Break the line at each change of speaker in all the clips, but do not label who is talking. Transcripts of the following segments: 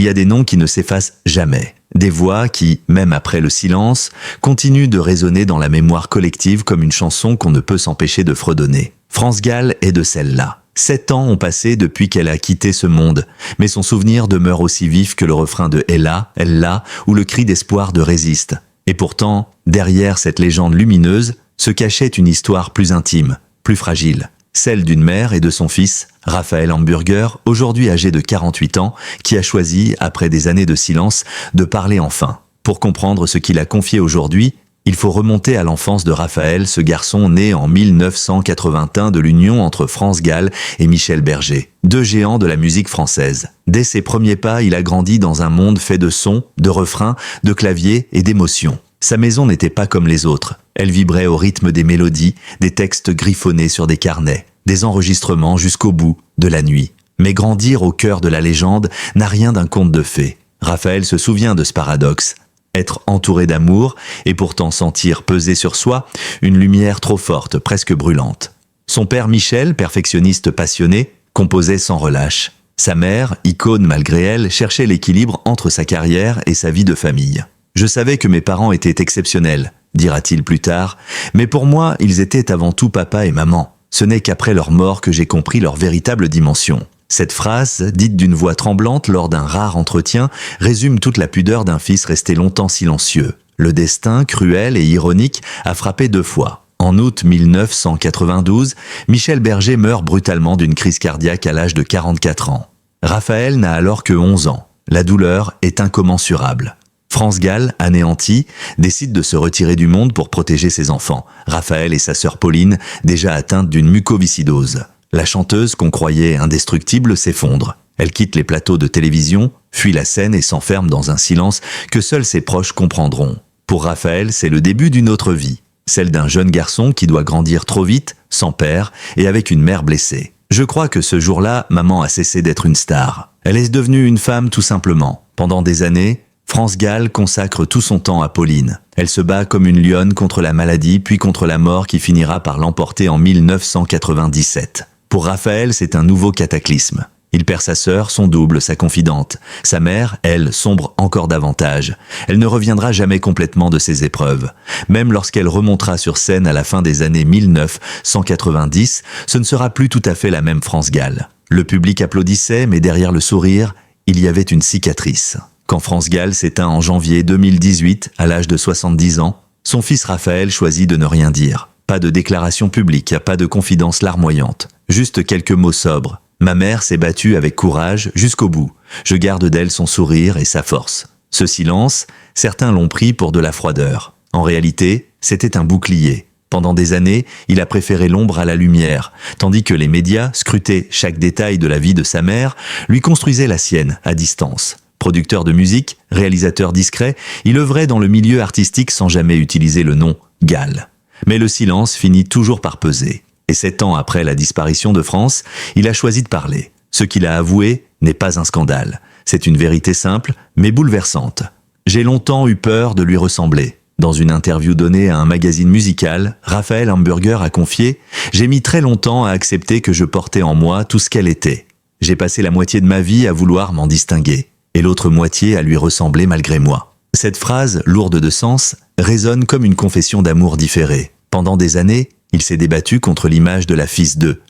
y a des noms qui ne s'effacent jamais. Des voix qui, même après le silence, continuent de résonner dans la mémoire collective comme une chanson qu'on ne peut s'empêcher de fredonner. France Gall est de celle-là. 7 ans ont passé depuis qu'elle a quitté ce monde, mais son souvenir demeure aussi vif que le refrain de Ella, Elle-là, ou le cri d'espoir de Résiste. Et pourtant, derrière cette légende lumineuse, se cachait une histoire plus intime, plus fragile. Celle d'une mère et de son fils, Raphaël Hamburger, aujourd'hui âgé de 48 ans, qui a choisi, après des années de silence, de parler enfin. Pour comprendre ce qu'il a confié aujourd'hui, il faut remonter à l'enfance de Raphaël, ce garçon né en 1981 de l'union entre France Gall et Michel Berger, deux géants de la musique française. Dès ses premiers pas, il a grandi dans un monde fait de sons, de refrains, de claviers et d'émotions. Sa maison n'était pas comme les autres. Elle vibrait au rythme des mélodies, des textes griffonnés sur des carnets, des enregistrements jusqu'au bout de la nuit. Mais grandir au cœur de la légende n'a rien d'un conte de fées. Raphaël se souvient de ce paradoxe. Être entouré d'amour et pourtant sentir peser sur soi une lumière trop forte, presque brûlante. Son père Michel, perfectionniste passionné, composait sans relâche. Sa mère, icône malgré elle, cherchait l'équilibre entre sa carrière et sa vie de famille. « Je savais que mes parents étaient exceptionnels », dira-t-il plus tard, « mais pour moi, ils étaient avant tout papa et maman. Ce n'est qu'après leur mort que j'ai compris leur véritable dimension. » Cette phrase, dite d'une voix tremblante lors d'un rare entretien, résume toute la pudeur d'un fils resté longtemps silencieux. Le destin, cruel et ironique, a frappé 2 fois. En août 1992, Michel Berger meurt brutalement d'une crise cardiaque à l'âge de 44 ans. Raphaël n'a alors que 11 ans. La douleur est incommensurable. France Gall, anéanti, décide de se retirer du monde pour protéger ses enfants, Raphaël et sa sœur Pauline, déjà atteintes d'une mucoviscidose. La chanteuse, qu'on croyait indestructible, s'effondre. Elle quitte les plateaux de télévision, fuit la scène et s'enferme dans un silence que seuls ses proches comprendront. Pour Raphaël, c'est le début d'une autre vie, celle d'un jeune garçon qui doit grandir trop vite, sans père et avec une mère blessée. Je crois que ce jour-là, maman a cessé d'être une star. Elle est devenue une femme tout simplement. Pendant des années, France Gall consacre tout son temps à Pauline. Elle se bat comme une lionne contre la maladie, puis contre la mort qui finira par l'emporter en 1997. Pour Raphaël, c'est un nouveau cataclysme. Il perd sa sœur, son double, sa confidente. Sa mère, elle, sombre encore davantage. Elle ne reviendra jamais complètement de ses épreuves. Même lorsqu'elle remontera sur scène à la fin des années 1990, ce ne sera plus tout à fait la même France Gall. Le public applaudissait, mais derrière le sourire, il y avait une cicatrice. Quand France Gall s'éteint en janvier 2018, à l'âge de 70 ans, son fils Raphaël choisit de ne rien dire. Pas de déclaration publique, pas de confidence larmoyante. Juste quelques mots sobres. Ma mère s'est battue avec courage jusqu'au bout. Je garde d'elle son sourire et sa force. Ce silence, certains l'ont pris pour de la froideur. En réalité, c'était un bouclier. Pendant des années, il a préféré l'ombre à la lumière, tandis que les médias scrutaient chaque détail de la vie de sa mère, lui construisaient la sienne à distance. Producteur de musique, réalisateur discret, il œuvrait dans le milieu artistique sans jamais utiliser le nom Gall. Mais le silence finit toujours par peser. Et 7 ans après la disparition de France, il a choisi de parler. Ce qu'il a avoué n'est pas un scandale. C'est une vérité simple, mais bouleversante. J'ai longtemps eu peur de lui ressembler. Dans une interview donnée à un magazine musical, Raphaël Hamburger a confié « J'ai mis très longtemps à accepter que je portais en moi tout ce qu'elle était. J'ai passé la moitié de ma vie à vouloir m'en distinguer. Et l'autre moitié à lui ressembler malgré moi. » Cette phrase, lourde de sens, résonne comme une confession d'amour différée. Pendant des années, il s'est débattu contre l'image de la fils de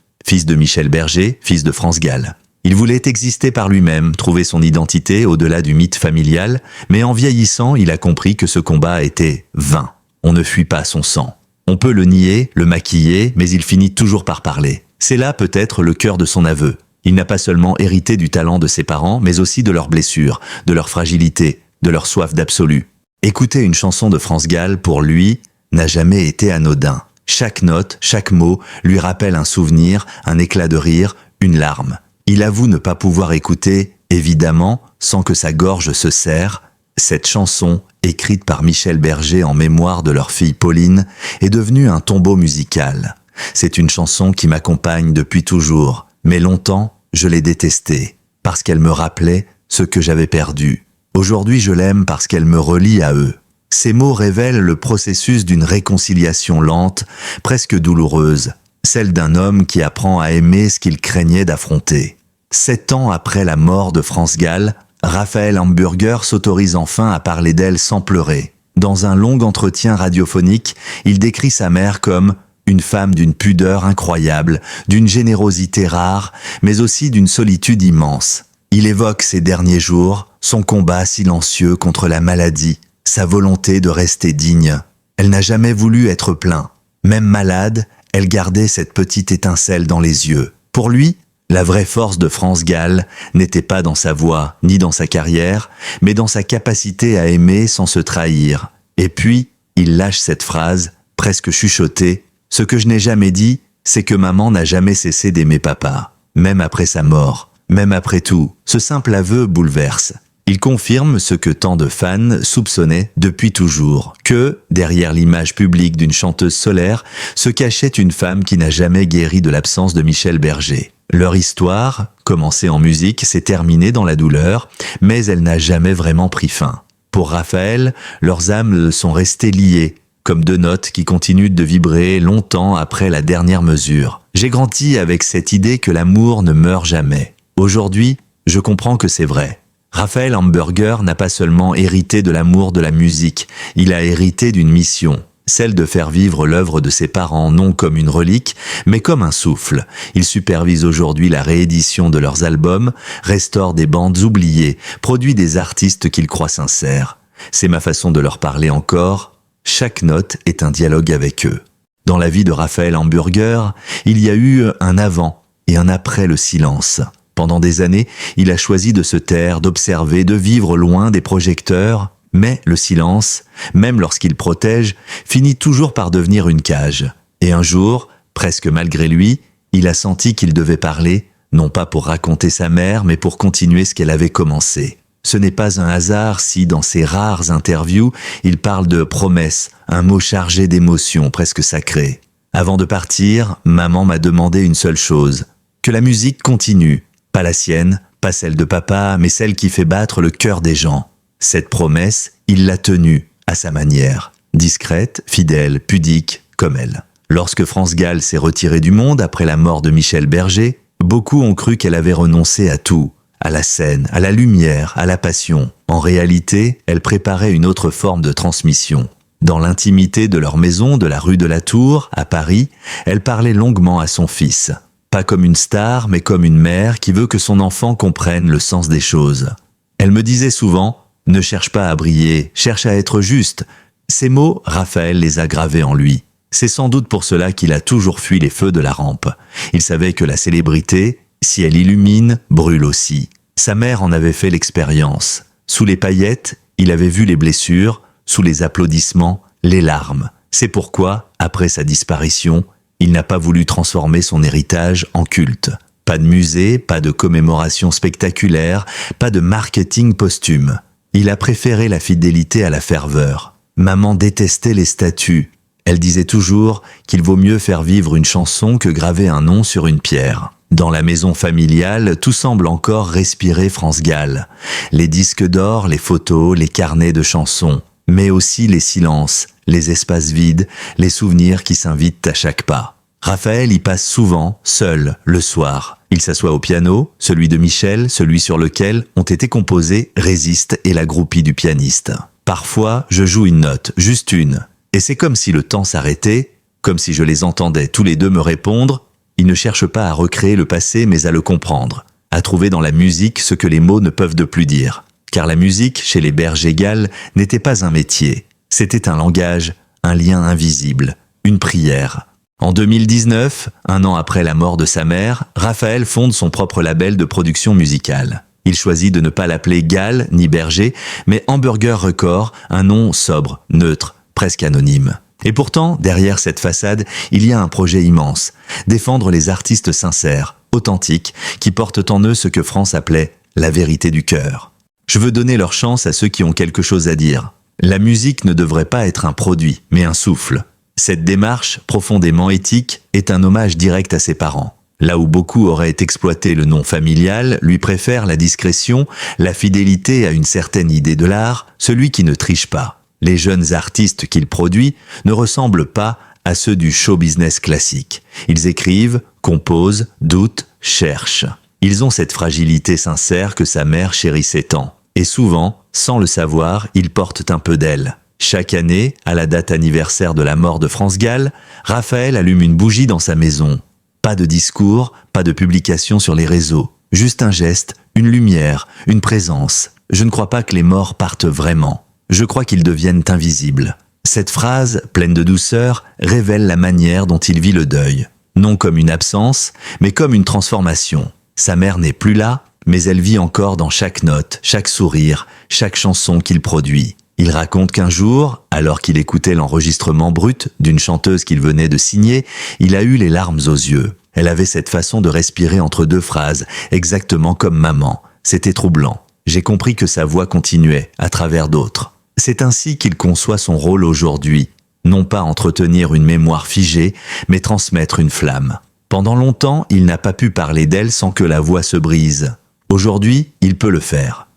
Michel Berger, fils de France Gall. Il voulait exister par lui-même, trouver son identité au-delà du mythe familial, mais en vieillissant, il a compris que ce combat était vain. On ne fuit pas son sang. On peut le nier, le maquiller, mais il finit toujours par parler. C'est là peut-être le cœur de son aveu. Il n'a pas seulement hérité du talent de ses parents, mais aussi de leurs blessures, de leur fragilité, de leur soif d'absolu. Écouter une chanson de France Gall, pour lui, n'a jamais été anodin. Chaque note, chaque mot lui rappelle un souvenir, un éclat de rire, une larme. Il avoue ne pas pouvoir écouter, évidemment, sans que sa gorge se serre. Cette chanson, écrite par Michel Berger en mémoire de leur fille Pauline, est devenue un tombeau musical. C'est une chanson qui m'accompagne depuis toujours. Mais longtemps, je l'ai détestée, parce qu'elle me rappelait ce que j'avais perdu. Aujourd'hui, je l'aime parce qu'elle me relie à eux. Ces mots révèlent le processus d'une réconciliation lente, presque douloureuse, celle d'un homme qui apprend à aimer ce qu'il craignait d'affronter. 7 ans après la mort de France Gall, Raphaël Hamburger s'autorise enfin à parler d'elle sans pleurer. Dans un long entretien radiophonique, il décrit sa mère comme une femme d'une pudeur incroyable, d'une générosité rare, mais aussi d'une solitude immense. Il évoque ses derniers jours, son combat silencieux contre la maladie, sa volonté de rester digne. Elle n'a jamais voulu être plainte. Même malade, elle gardait cette petite étincelle dans les yeux. Pour lui, la vraie force de France Gall n'était pas dans sa voix, ni dans sa carrière, mais dans sa capacité à aimer sans se trahir. Et puis, il lâche cette phrase, presque chuchotée. Ce que je n'ai jamais dit, c'est que maman n'a jamais cessé d'aimer papa, même après sa mort, même après tout. Ce simple aveu bouleverse. Il confirme ce que tant de fans soupçonnaient depuis toujours, que, derrière l'image publique d'une chanteuse solaire, se cachait une femme qui n'a jamais guéri de l'absence de Michel Berger. Leur histoire, commencée en musique, s'est terminée dans la douleur, mais elle n'a jamais vraiment pris fin. Pour Raphaël, leurs âmes sont restées liées, comme deux notes qui continuent de vibrer longtemps après la dernière mesure. J'ai grandi avec cette idée que l'amour ne meurt jamais. Aujourd'hui, je comprends que c'est vrai. Raphaël Hamburger n'a pas seulement hérité de l'amour de la musique, il a hérité d'une mission, celle de faire vivre l'œuvre de ses parents non comme une relique, mais comme un souffle. Il supervise aujourd'hui la réédition de leurs albums, restaure des bandes oubliées, produit des artistes qu'il croit sincères. C'est ma façon de leur parler encore. Chaque note est un dialogue avec eux. Dans la vie de Raphaël Hamburger, il y a eu un avant et un après le silence. Pendant des années, il a choisi de se taire, d'observer, de vivre loin des projecteurs, mais le silence, même lorsqu'il protège, finit toujours par devenir une cage. Et un jour, presque malgré lui, il a senti qu'il devait parler, non pas pour raconter sa mère, mais pour continuer ce qu'elle avait commencé. Ce n'est pas un hasard si, dans ses rares interviews, il parle de promesse, un mot chargé d'émotion, presque sacré. Avant de partir, maman m'a demandé une seule chose, que la musique continue, pas la sienne, pas celle de papa, mais celle qui fait battre le cœur des gens. Cette promesse, il l'a tenue, à sa manière, discrète, fidèle, pudique, comme elle. Lorsque France Gall s'est retirée du monde après la mort de Michel Berger, beaucoup ont cru qu'elle avait renoncé à tout, à la scène, à la lumière, à la passion. En réalité, elle préparait une autre forme de transmission. Dans l'intimité de leur maison de la rue de la Tour, à Paris, elle parlait longuement à son fils. Pas comme une star, mais comme une mère qui veut que son enfant comprenne le sens des choses. Elle me disait souvent « Ne cherche pas à briller, cherche à être juste ». Ces mots, Raphaël les a gravés en lui. C'est sans doute pour cela qu'il a toujours fui les feux de la rampe. Il savait que la célébrité, si elle illumine, brûle aussi. Sa mère en avait fait l'expérience. Sous les paillettes, il avait vu les blessures, sous les applaudissements, les larmes. C'est pourquoi, après sa disparition, il n'a pas voulu transformer son héritage en culte. Pas de musée, pas de commémoration spectaculaire, pas de marketing posthume. Il a préféré la fidélité à la ferveur. Maman détestait les statues. Elle disait toujours qu'il vaut mieux faire vivre une chanson que graver un nom sur une pierre. Dans la maison familiale, tout semble encore respirer France Gall. Les disques d'or, les photos, les carnets de chansons, mais aussi les silences, les espaces vides, les souvenirs qui s'invitent à chaque pas. Raphaël y passe souvent, seul, le soir. Il s'assoit au piano, celui de Michel, celui sur lequel ont été composés Résiste et la groupie du pianiste. Parfois, je joue une note, juste une, et c'est comme si le temps s'arrêtait, comme si je les entendais tous les deux me répondre. Ils ne cherchent pas à recréer le passé, mais à le comprendre, à trouver dans la musique ce que les mots ne peuvent de plus dire. Car la musique, chez les Berger-Gall, n'était pas un métier. C'était un langage, un lien invisible, une prière. En 2019, un an après la mort de sa mère, Raphaël fonde son propre label de production musicale. Il choisit de ne pas l'appeler Gall ni Berger, mais Hamburger Records, un nom sobre, neutre, presque anonyme. Et pourtant, derrière cette façade, il y a un projet immense. Défendre les artistes sincères, authentiques, qui portent en eux ce que France appelait la vérité du cœur. Je veux donner leur chance à ceux qui ont quelque chose à dire. La musique ne devrait pas être un produit, mais un souffle. Cette démarche, profondément éthique, est un hommage direct à ses parents. Là où beaucoup auraient exploité le nom familial, lui préfère la discrétion, la fidélité à une certaine idée de l'art, celui qui ne triche pas. Les jeunes artistes qu'il produit ne ressemblent pas à ceux du show business classique. Ils écrivent, composent, doutent, cherchent. Ils ont cette fragilité sincère que sa mère chérissait tant. Et souvent, sans le savoir, ils portent un peu d'elle. Chaque année, à la date anniversaire de la mort de France Gall, Raphaël allume une bougie dans sa maison. Pas de discours, pas de publication sur les réseaux. Juste un geste, une lumière, une présence. Je ne crois pas que les morts partent vraiment. Je crois qu'ils deviennent invisibles. Cette phrase, pleine de douceur, révèle la manière dont il vit le deuil. Non comme une absence, mais comme une transformation. Sa mère n'est plus là, mais elle vit encore dans chaque note, chaque sourire, chaque chanson qu'il produit. Il raconte qu'un jour, alors qu'il écoutait l'enregistrement brut d'une chanteuse qu'il venait de signer, il a eu les larmes aux yeux. Elle avait cette façon de respirer entre deux phrases, exactement comme maman. C'était troublant. J'ai compris que sa voix continuait, à travers d'autres. C'est ainsi qu'il conçoit son rôle aujourd'hui. Non pas entretenir une mémoire figée, mais transmettre une flamme. Pendant longtemps, il n'a pas pu parler d'elle sans que la voix se brise. Aujourd'hui, il peut le faire.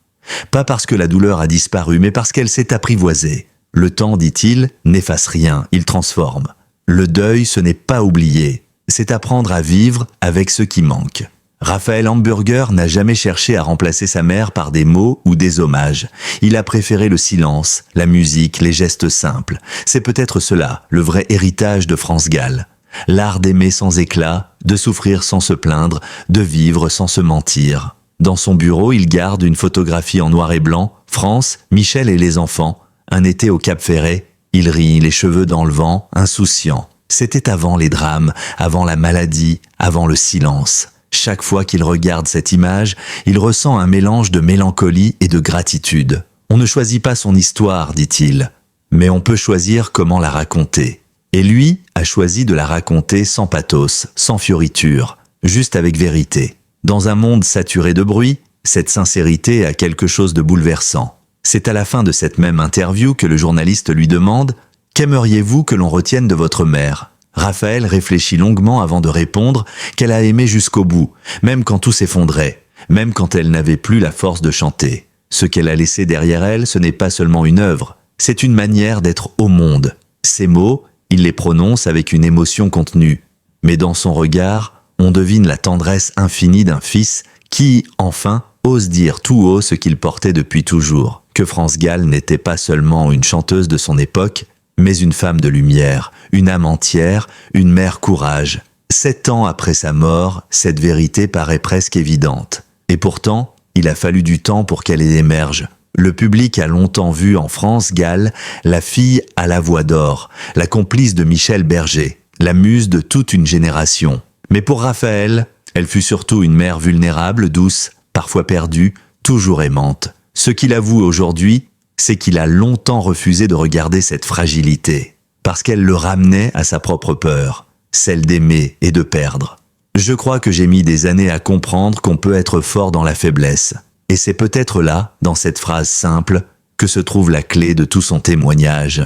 Pas parce que la douleur a disparu, mais parce qu'elle s'est apprivoisée. Le temps, dit-il, n'efface rien, il transforme. Le deuil, ce n'est pas oublier, c'est apprendre à vivre avec ce qui manque. Raphaël Hamburger n'a jamais cherché à remplacer sa mère par des mots ou des hommages. Il a préféré le silence, la musique, les gestes simples. C'est peut-être cela, le vrai héritage de France Gall. L'art d'aimer sans éclat, de souffrir sans se plaindre, de vivre sans se mentir. Dans son bureau, il garde une photographie en noir et blanc, France, Michel et les enfants. Un été au Cap Ferret, il rit, les cheveux dans le vent, insouciant. C'était avant les drames, avant la maladie, avant le silence. Chaque fois qu'il regarde cette image, il ressent un mélange de mélancolie et de gratitude. On ne choisit pas son histoire, dit-il, mais on peut choisir comment la raconter. Et lui a choisi de la raconter sans pathos, sans fioriture, juste avec vérité. Dans un monde saturé de bruit, cette sincérité a quelque chose de bouleversant. C'est à la fin de cette même interview que le journaliste lui demande « Qu'aimeriez-vous que l'on retienne de votre mère ?» Raphaël réfléchit longuement avant de répondre qu'elle a aimé jusqu'au bout, même quand tout s'effondrait, même quand elle n'avait plus la force de chanter. Ce qu'elle a laissé derrière elle, ce n'est pas seulement une œuvre, c'est une manière d'être au monde. Ces mots, il les prononce avec une émotion contenue, mais dans son regard, on devine la tendresse infinie d'un fils qui, enfin, ose dire tout haut ce qu'il portait depuis toujours, que France Gall n'était pas seulement une chanteuse de son époque, mais une femme de lumière, une âme entière, une mère courage. 7 ans après sa mort, cette vérité paraît presque évidente. Et pourtant, il a fallu du temps pour qu'elle émerge. Le public a longtemps vu en France Gall la fille à la voix d'or, la complice de Michel Berger, la muse de toute une génération. Mais pour Raphaël, elle fut surtout une mère vulnérable, douce, parfois perdue, toujours aimante. Ce qu'il avoue aujourd'hui, c'est qu'il a longtemps refusé de regarder cette fragilité, parce qu'elle le ramenait à sa propre peur, celle d'aimer et de perdre. Je crois que j'ai mis des années à comprendre qu'on peut être fort dans la faiblesse, et c'est peut-être là, dans cette phrase simple, que se trouve la clé de tout son témoignage.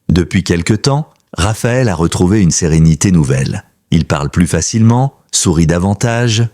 Depuis quelque temps, Raphaël a retrouvé une sérénité nouvelle. Il parle plus facilement, sourit davantage.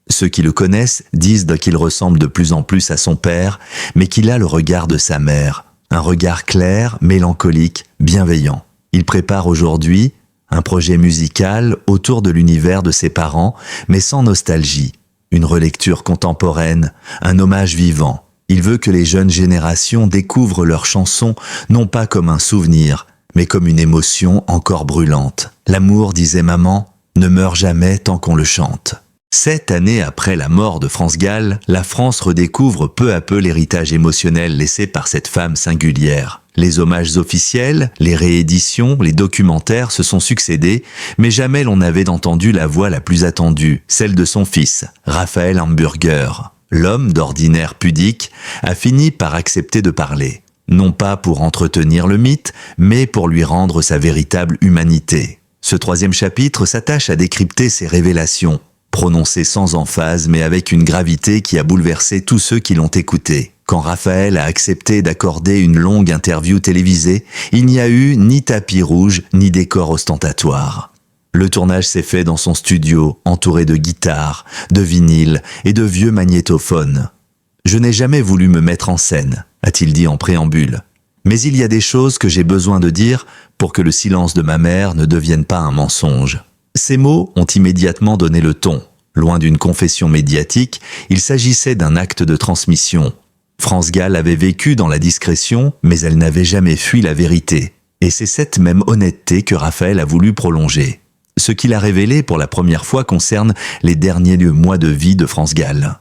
Ceux qui le connaissent disent qu'il ressemble de plus en plus à son père, mais qu'il a le regard de sa mère, un regard clair, mélancolique, bienveillant. Il prépare aujourd'hui un projet musical autour de l'univers de ses parents, mais sans nostalgie. Une relecture contemporaine, un hommage vivant. Il veut que les jeunes générations découvrent leurs chansons non pas comme un souvenir, mais comme une émotion encore brûlante. L'amour, disait maman, ne meurt jamais tant qu'on le chante. 7 années après la mort de France Gall, la France redécouvre peu à peu l'héritage émotionnel laissé par cette femme singulière. Les hommages officiels, les rééditions, les documentaires se sont succédés, mais jamais l'on n'avait entendu la voix la plus attendue, celle de son fils, Raphaël Hamburger. L'homme, d'ordinaire pudique, a fini par accepter de parler. Non pas pour entretenir le mythe, mais pour lui rendre sa véritable humanité. Ce 3e chapitre s'attache à décrypter ses révélations, prononcé sans emphase mais avec une gravité qui a bouleversé tous ceux qui l'ont écouté. Quand Raphaël a accepté d'accorder une longue interview télévisée, il n'y a eu ni tapis rouge ni décor ostentatoire. Le tournage s'est fait dans son studio, entouré de guitares, de vinyles et de vieux magnétophones. « Je n'ai jamais voulu me mettre en scène », a-t-il dit en préambule. « Mais il y a des choses que j'ai besoin de dire pour que le silence de ma mère ne devienne pas un mensonge. » Ces mots ont immédiatement donné le ton. Loin d'une confession médiatique, il s'agissait d'un acte de transmission. France Gall avait vécu dans la discrétion, mais elle n'avait jamais fui la vérité. Et c'est cette même honnêteté que Raphaël a voulu prolonger. Ce qu'il a révélé pour la première fois concerne les derniers mois de vie de France Gall.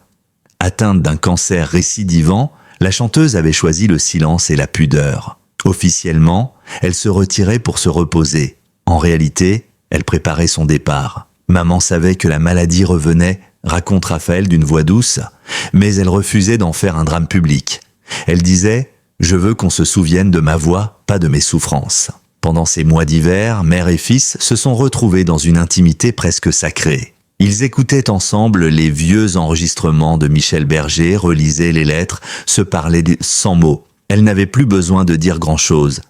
Atteinte d'un cancer récidivant, la chanteuse avait choisi le silence et la pudeur. Officiellement, elle se retirait pour se reposer. En réalité, elle préparait son départ. Maman savait que la maladie revenait, raconte Raphaël d'une voix douce, mais elle refusait d'en faire un drame public. Elle disait « Je veux qu'on se souvienne de ma voix, pas de mes souffrances ». Pendant ces mois d'hiver, mère et fils se sont retrouvés dans une intimité presque sacrée. Ils écoutaient ensemble les vieux enregistrements de Michel Berger, relisaient les lettres, se parlaient sans mots. Elle n'avait plus besoin de dire grand-chose.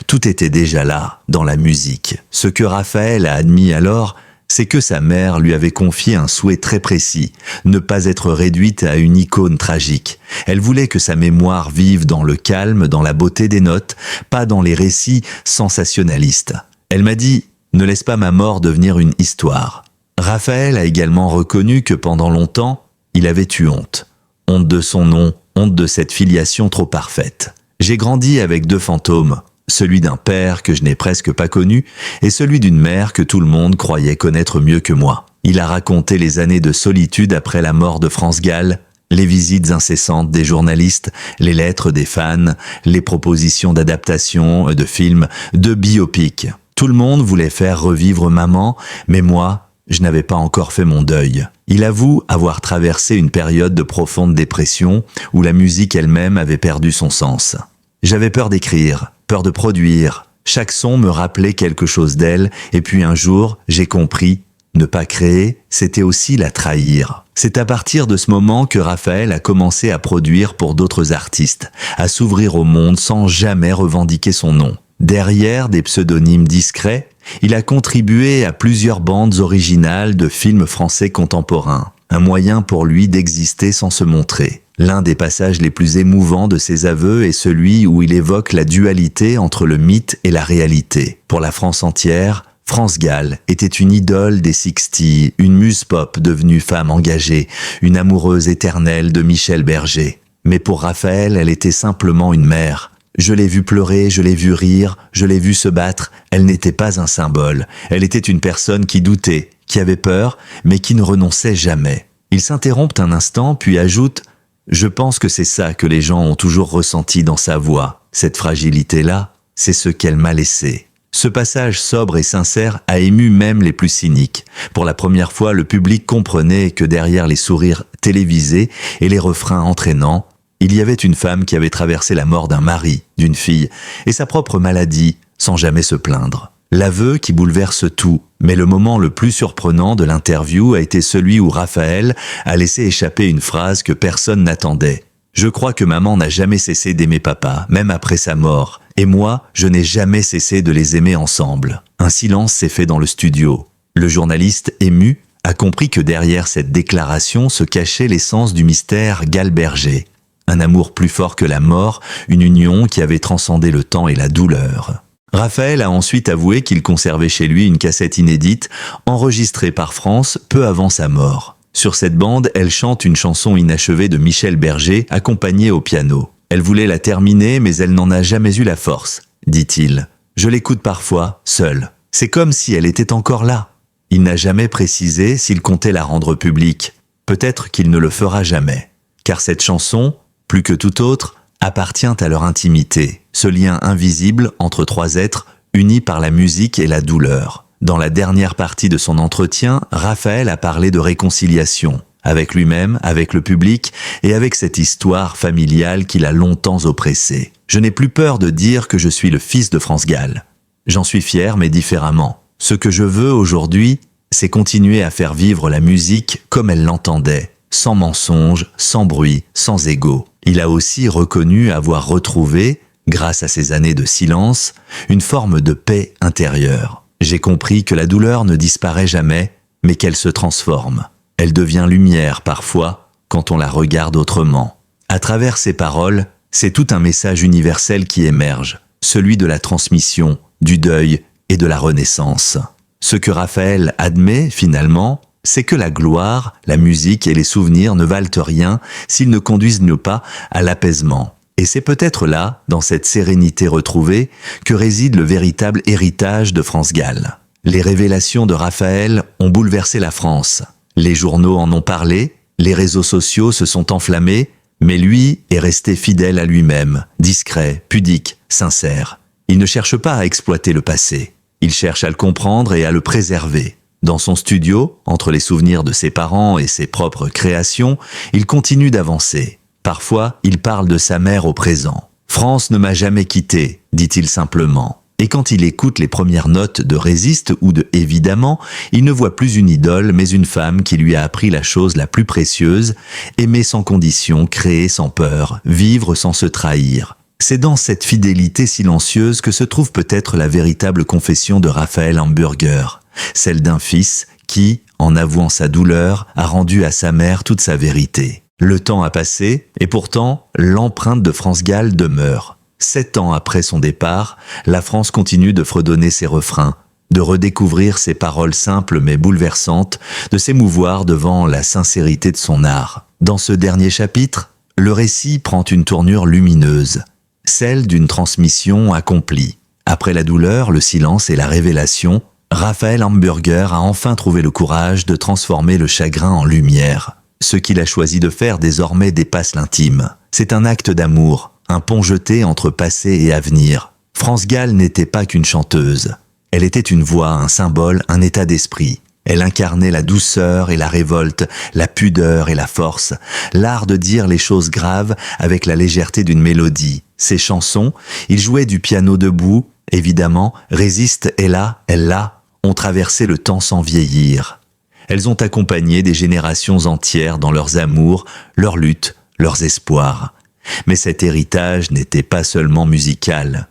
Tout était déjà là, dans la musique. Ce que Raphaël a admis alors, c'est que sa mère lui avait confié un souhait très précis, ne pas être réduite à une icône tragique. Elle voulait que sa mémoire vive dans le calme, dans la beauté des notes, pas dans les récits sensationnalistes. Elle m'a dit « Ne laisse pas ma mort devenir une histoire ». Raphaël a également reconnu que pendant longtemps, il avait eu honte. Honte de son nom, honte de cette filiation trop parfaite. J'ai grandi avec deux fantômes. Celui d'un père que je n'ai presque pas connu et celui d'une mère que tout le monde croyait connaître mieux que moi. Il a raconté les années de solitude après la mort de France Gall, les visites incessantes des journalistes, les lettres des fans, les propositions d'adaptation, de films, de biopics. Tout le monde voulait faire revivre maman, mais moi, je n'avais pas encore fait mon deuil. Il avoue avoir traversé une période de profonde dépression où la musique elle-même avait perdu son sens. J'avais peur d'écrire, peur de produire. Chaque son me rappelait quelque chose d'elle, et puis un jour, j'ai compris, ne pas créer, c'était aussi la trahir. C'est à partir de ce moment que Raphaël a commencé à produire pour d'autres artistes, à s'ouvrir au monde sans jamais revendiquer son nom. Derrière des pseudonymes discrets, il a contribué à plusieurs bandes originales de films français contemporains, un moyen pour lui d'exister sans se montrer. L'un des passages les plus émouvants de ses aveux est celui où il évoque la dualité entre le mythe et la réalité. Pour la France entière, France Gall était une idole des 60s, une muse pop devenue femme engagée, une amoureuse éternelle de Michel Berger. Mais pour Raphaël, elle était simplement une mère. Je l'ai vue pleurer, je l'ai vue rire, je l'ai vue se battre. Elle n'était pas un symbole. Elle était une personne qui doutait, qui avait peur, mais qui ne renonçait jamais. Il s'interrompt un instant, puis ajoute « Je pense que c'est ça que les gens ont toujours ressenti dans sa voix. Cette fragilité-là, c'est ce qu'elle m'a laissé. » Ce passage sobre et sincère a ému même les plus cyniques. Pour la première fois, le public comprenait que derrière les sourires télévisés et les refrains entraînants, il y avait une femme qui avait traversé la mort d'un mari, d'une fille, et sa propre maladie, sans jamais se plaindre. L'aveu qui bouleverse tout, mais le moment le plus surprenant de l'interview a été celui où Raphaël a laissé échapper une phrase que personne n'attendait. « Je crois que maman n'a jamais cessé d'aimer papa, même après sa mort, et moi, je n'ai jamais cessé de les aimer ensemble. » Un silence s'est fait dans le studio. Le journaliste, ému, a compris que derrière cette déclaration se cachait l'essence du mystère Gall-Berger. Un amour plus fort que la mort, une union qui avait transcendé le temps et la douleur. Raphaël a ensuite avoué qu'il conservait chez lui une cassette inédite, enregistrée par France peu avant sa mort. Sur cette bande, elle chante une chanson inachevée de Michel Berger, accompagnée au piano. Elle voulait la terminer, mais elle n'en a jamais eu la force, dit-il. Je l'écoute parfois, seule. C'est comme si elle était encore là. Il n'a jamais précisé s'il comptait la rendre publique. Peut-être qu'il ne le fera jamais. Car cette chanson, plus que tout autre, appartient à leur intimité, ce lien invisible entre trois êtres unis par la musique et la douleur. Dans la dernière partie de son entretien, Raphaël a parlé de réconciliation, avec lui-même, avec le public et avec cette histoire familiale qui l'a longtemps oppressé. Je n'ai plus peur de dire que je suis le fils de France Gall. J'en suis fier, mais différemment. Ce que je veux aujourd'hui, c'est continuer à faire vivre la musique comme elle l'entendait, sans mensonge, sans bruit, sans ego. Il a aussi reconnu avoir retrouvé, grâce à ces années de silence, une forme de paix intérieure. J'ai compris que la douleur ne disparaît jamais, mais qu'elle se transforme. Elle devient lumière parfois, quand on la regarde autrement. À travers ces paroles, c'est tout un message universel qui émerge, celui de la transmission, du deuil et de la renaissance. Ce que Raphaël admet, finalement, c'est que la gloire, la musique et les souvenirs ne valent rien s'ils ne conduisent pas à l'apaisement. Et c'est peut-être là, dans cette sérénité retrouvée, que réside le véritable héritage de France Gall. Les révélations de Raphaël ont bouleversé la France. Les journaux en ont parlé, les réseaux sociaux se sont enflammés, mais lui est resté fidèle à lui-même, discret, pudique, sincère. Il ne cherche pas à exploiter le passé. Il cherche à le comprendre et à le préserver. Dans son studio, entre les souvenirs de ses parents et ses propres créations, il continue d'avancer. Parfois, il parle de sa mère au présent. « France ne m'a jamais quitté », dit-il simplement. Et quand il écoute les premières notes de Résiste ou de Évidemment, il ne voit plus une idole, mais une femme qui lui a appris la chose la plus précieuse, aimer sans condition, créer sans peur, vivre sans se trahir. C'est dans cette fidélité silencieuse que se trouve peut-être la véritable confession de Raphaël Hamburger, celle d'un fils qui, en avouant sa douleur, a rendu à sa mère toute sa vérité. Le temps a passé, et pourtant, l'empreinte de France Gall demeure. 7 ans après son départ, la France continue de fredonner ses refrains, de redécouvrir ses paroles simples mais bouleversantes, de s'émouvoir devant la sincérité de son art. Dans ce dernier chapitre, le récit prend une tournure lumineuse, celle d'une transmission accomplie. Après la douleur, le silence et la révélation, Raphaël Hamburger a enfin trouvé le courage de transformer le chagrin en lumière. Ce qu'il a choisi de faire désormais dépasse l'intime. C'est un acte d'amour, un pont jeté entre passé et avenir. France Gall n'était pas qu'une chanteuse. Elle était une voix, un symbole, un état d'esprit. Elle incarnait la douceur et la révolte, la pudeur et la force, l'art de dire les choses graves avec la légèreté d'une mélodie. Ses chansons, il jouait du piano debout, évidemment, Résiste est là, elle là, ont traversé le temps sans vieillir. Elles ont accompagné des générations entières dans leurs amours, leurs luttes, leurs espoirs. Mais cet héritage n'était pas seulement musical.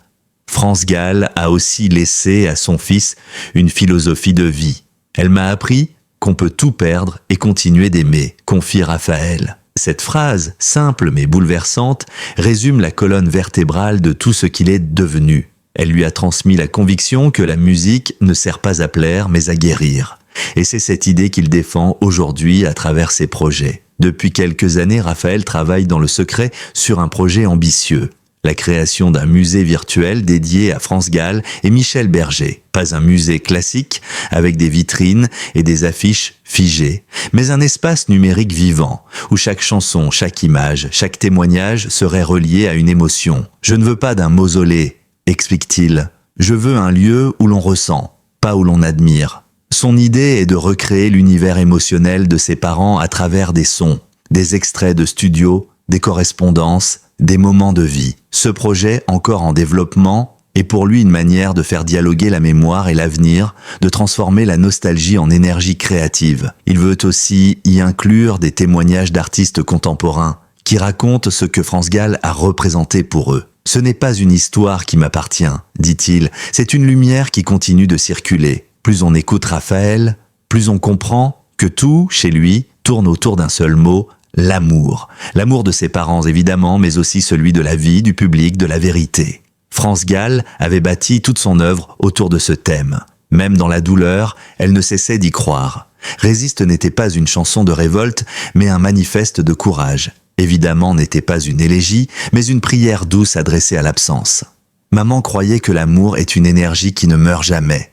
France Gall a aussi laissé à son fils une philosophie de vie. Elle m'a appris qu'on peut tout perdre et continuer d'aimer, confie Raphaël. Cette phrase, simple mais bouleversante, résume la colonne vertébrale de tout ce qu'il est devenu. Elle lui a transmis la conviction que la musique ne sert pas à plaire mais à guérir. Et c'est cette idée qu'il défend aujourd'hui à travers ses projets. Depuis quelques années, Raphaël travaille dans le secret sur un projet ambitieux. La création d'un musée virtuel dédié à France Gall et Michel Berger. Pas un musée classique, avec des vitrines et des affiches figées, mais un espace numérique vivant, où chaque chanson, chaque image, chaque témoignage serait relié à une émotion. « Je ne veux pas d'un mausolée », explique-t-il. « Je veux un lieu où l'on ressent, pas où l'on admire. » Son idée est de recréer l'univers émotionnel de ses parents à travers des sons, des extraits de studio, des correspondances, des moments de vie. Ce projet, encore en développement, est pour lui une manière de faire dialoguer la mémoire et l'avenir, de transformer la nostalgie en énergie créative. Il veut aussi y inclure des témoignages d'artistes contemporains qui racontent ce que France Gall a représenté pour eux. « Ce n'est pas une histoire qui m'appartient, dit-il, c'est une lumière qui continue de circuler. » Plus on écoute Raphaël, plus on comprend que tout, chez lui, tourne autour d'un seul mot, l'amour. L'amour de ses parents, évidemment, mais aussi celui de la vie, du public, de la vérité. France Gall avait bâti toute son œuvre autour de ce thème. Même dans la douleur, elle ne cessait d'y croire. Résiste n'était pas une chanson de révolte, mais un manifeste de courage. Évidemment n'était pas une élégie, mais une prière douce adressée à l'absence. Maman croyait que l'amour est une énergie qui ne meurt jamais.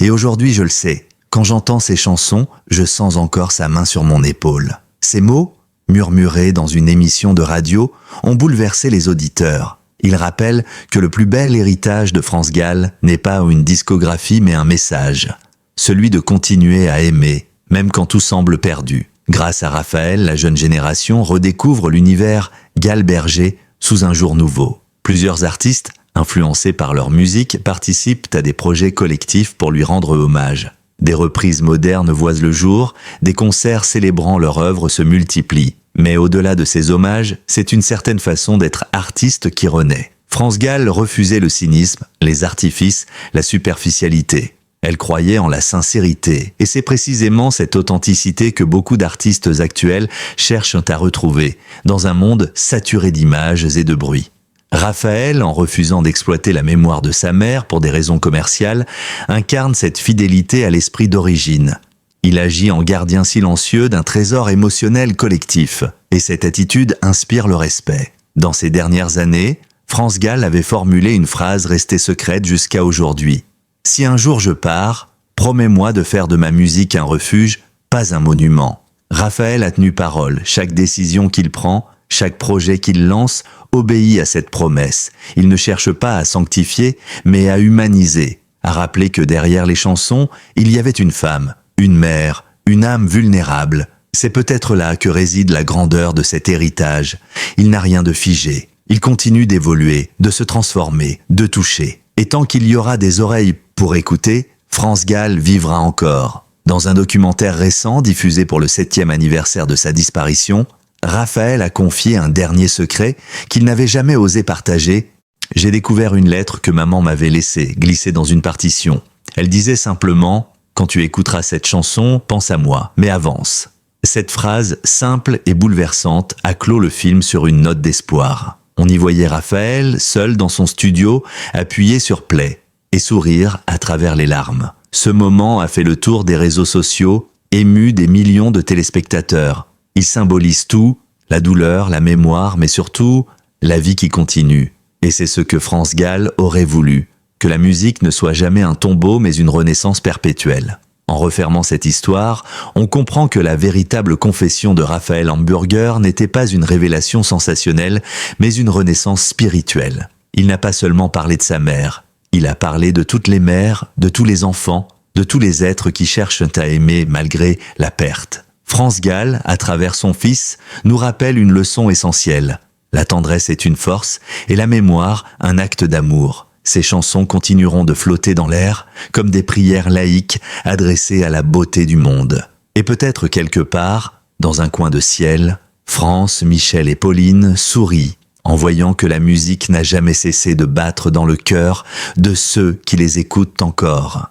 Et aujourd'hui, je le sais, quand j'entends ces chansons, je sens encore sa main sur mon épaule. Ces mots, murmurés dans une émission de radio, ont bouleversé les auditeurs. Ils rappellent que le plus bel héritage de France Gall n'est pas une discographie mais un message. Celui de continuer à aimer, même quand tout semble perdu. Grâce à Raphaël, la jeune génération redécouvre l'univers Gall-Berger sous un jour nouveau. Plusieurs artistes, influencés par leur musique, participent à des projets collectifs pour lui rendre hommage. Des reprises modernes voient le jour, des concerts célébrant leur œuvre se multiplient. Mais au-delà de ces hommages, c'est une certaine façon d'être artiste qui renaît. France Gall refusait le cynisme, les artifices, la superficialité. Elle croyait en la sincérité, et c'est précisément cette authenticité que beaucoup d'artistes actuels cherchent à retrouver, dans un monde saturé d'images et de bruit. Raphaël, en refusant d'exploiter la mémoire de sa mère pour des raisons commerciales, incarne cette fidélité à l'esprit d'origine. Il agit en gardien silencieux d'un trésor émotionnel collectif, et cette attitude inspire le respect. Dans ces dernières années, France Gall avait formulé une phrase restée secrète jusqu'à aujourd'hui. « Si un jour je pars, promets-moi de faire de ma musique un refuge, pas un monument. » Raphaël a tenu parole, chaque décision qu'il prend, chaque projet qu'il lance obéit à cette promesse. Il ne cherche pas à sanctifier, mais à humaniser, à rappeler que derrière les chansons, il y avait une femme, une mère, une âme vulnérable. C'est peut-être là que réside la grandeur de cet héritage. Il n'a rien de figé. Il continue d'évoluer, de se transformer, de toucher. Et tant qu'il y aura des oreilles pour écouter, France Gall vivra encore. Dans un documentaire récent diffusé pour le 7e anniversaire de sa disparition, Raphaël a confié un dernier secret qu'il n'avait jamais osé partager. « J'ai découvert une lettre que maman m'avait laissée, glissée dans une partition. Elle disait simplement « Quand tu écouteras cette chanson, pense à moi, mais avance ». Cette phrase, simple et bouleversante, a clos le film sur une note d'espoir. On y voyait Raphaël, seul dans son studio, appuyé sur play, et sourire à travers les larmes. Ce moment a fait le tour des réseaux sociaux, ému des millions de téléspectateurs. Il symbolise tout, la douleur, la mémoire, mais surtout la vie qui continue. Et c'est ce que France Gall aurait voulu, que la musique ne soit jamais un tombeau mais une renaissance perpétuelle. En refermant cette histoire, on comprend que la véritable confession de Raphaël Hamburger n'était pas une révélation sensationnelle, mais une renaissance spirituelle. Il n'a pas seulement parlé de sa mère, il a parlé de toutes les mères, de tous les enfants, de tous les êtres qui cherchent à aimer malgré la perte. France Gall, à travers son fils, nous rappelle une leçon essentielle. La tendresse est une force et la mémoire un acte d'amour. Ces chansons continueront de flotter dans l'air comme des prières laïques adressées à la beauté du monde. Et peut-être quelque part, dans un coin de ciel, France, Michel et Pauline sourient en voyant que la musique n'a jamais cessé de battre dans le cœur de ceux qui les écoutent encore.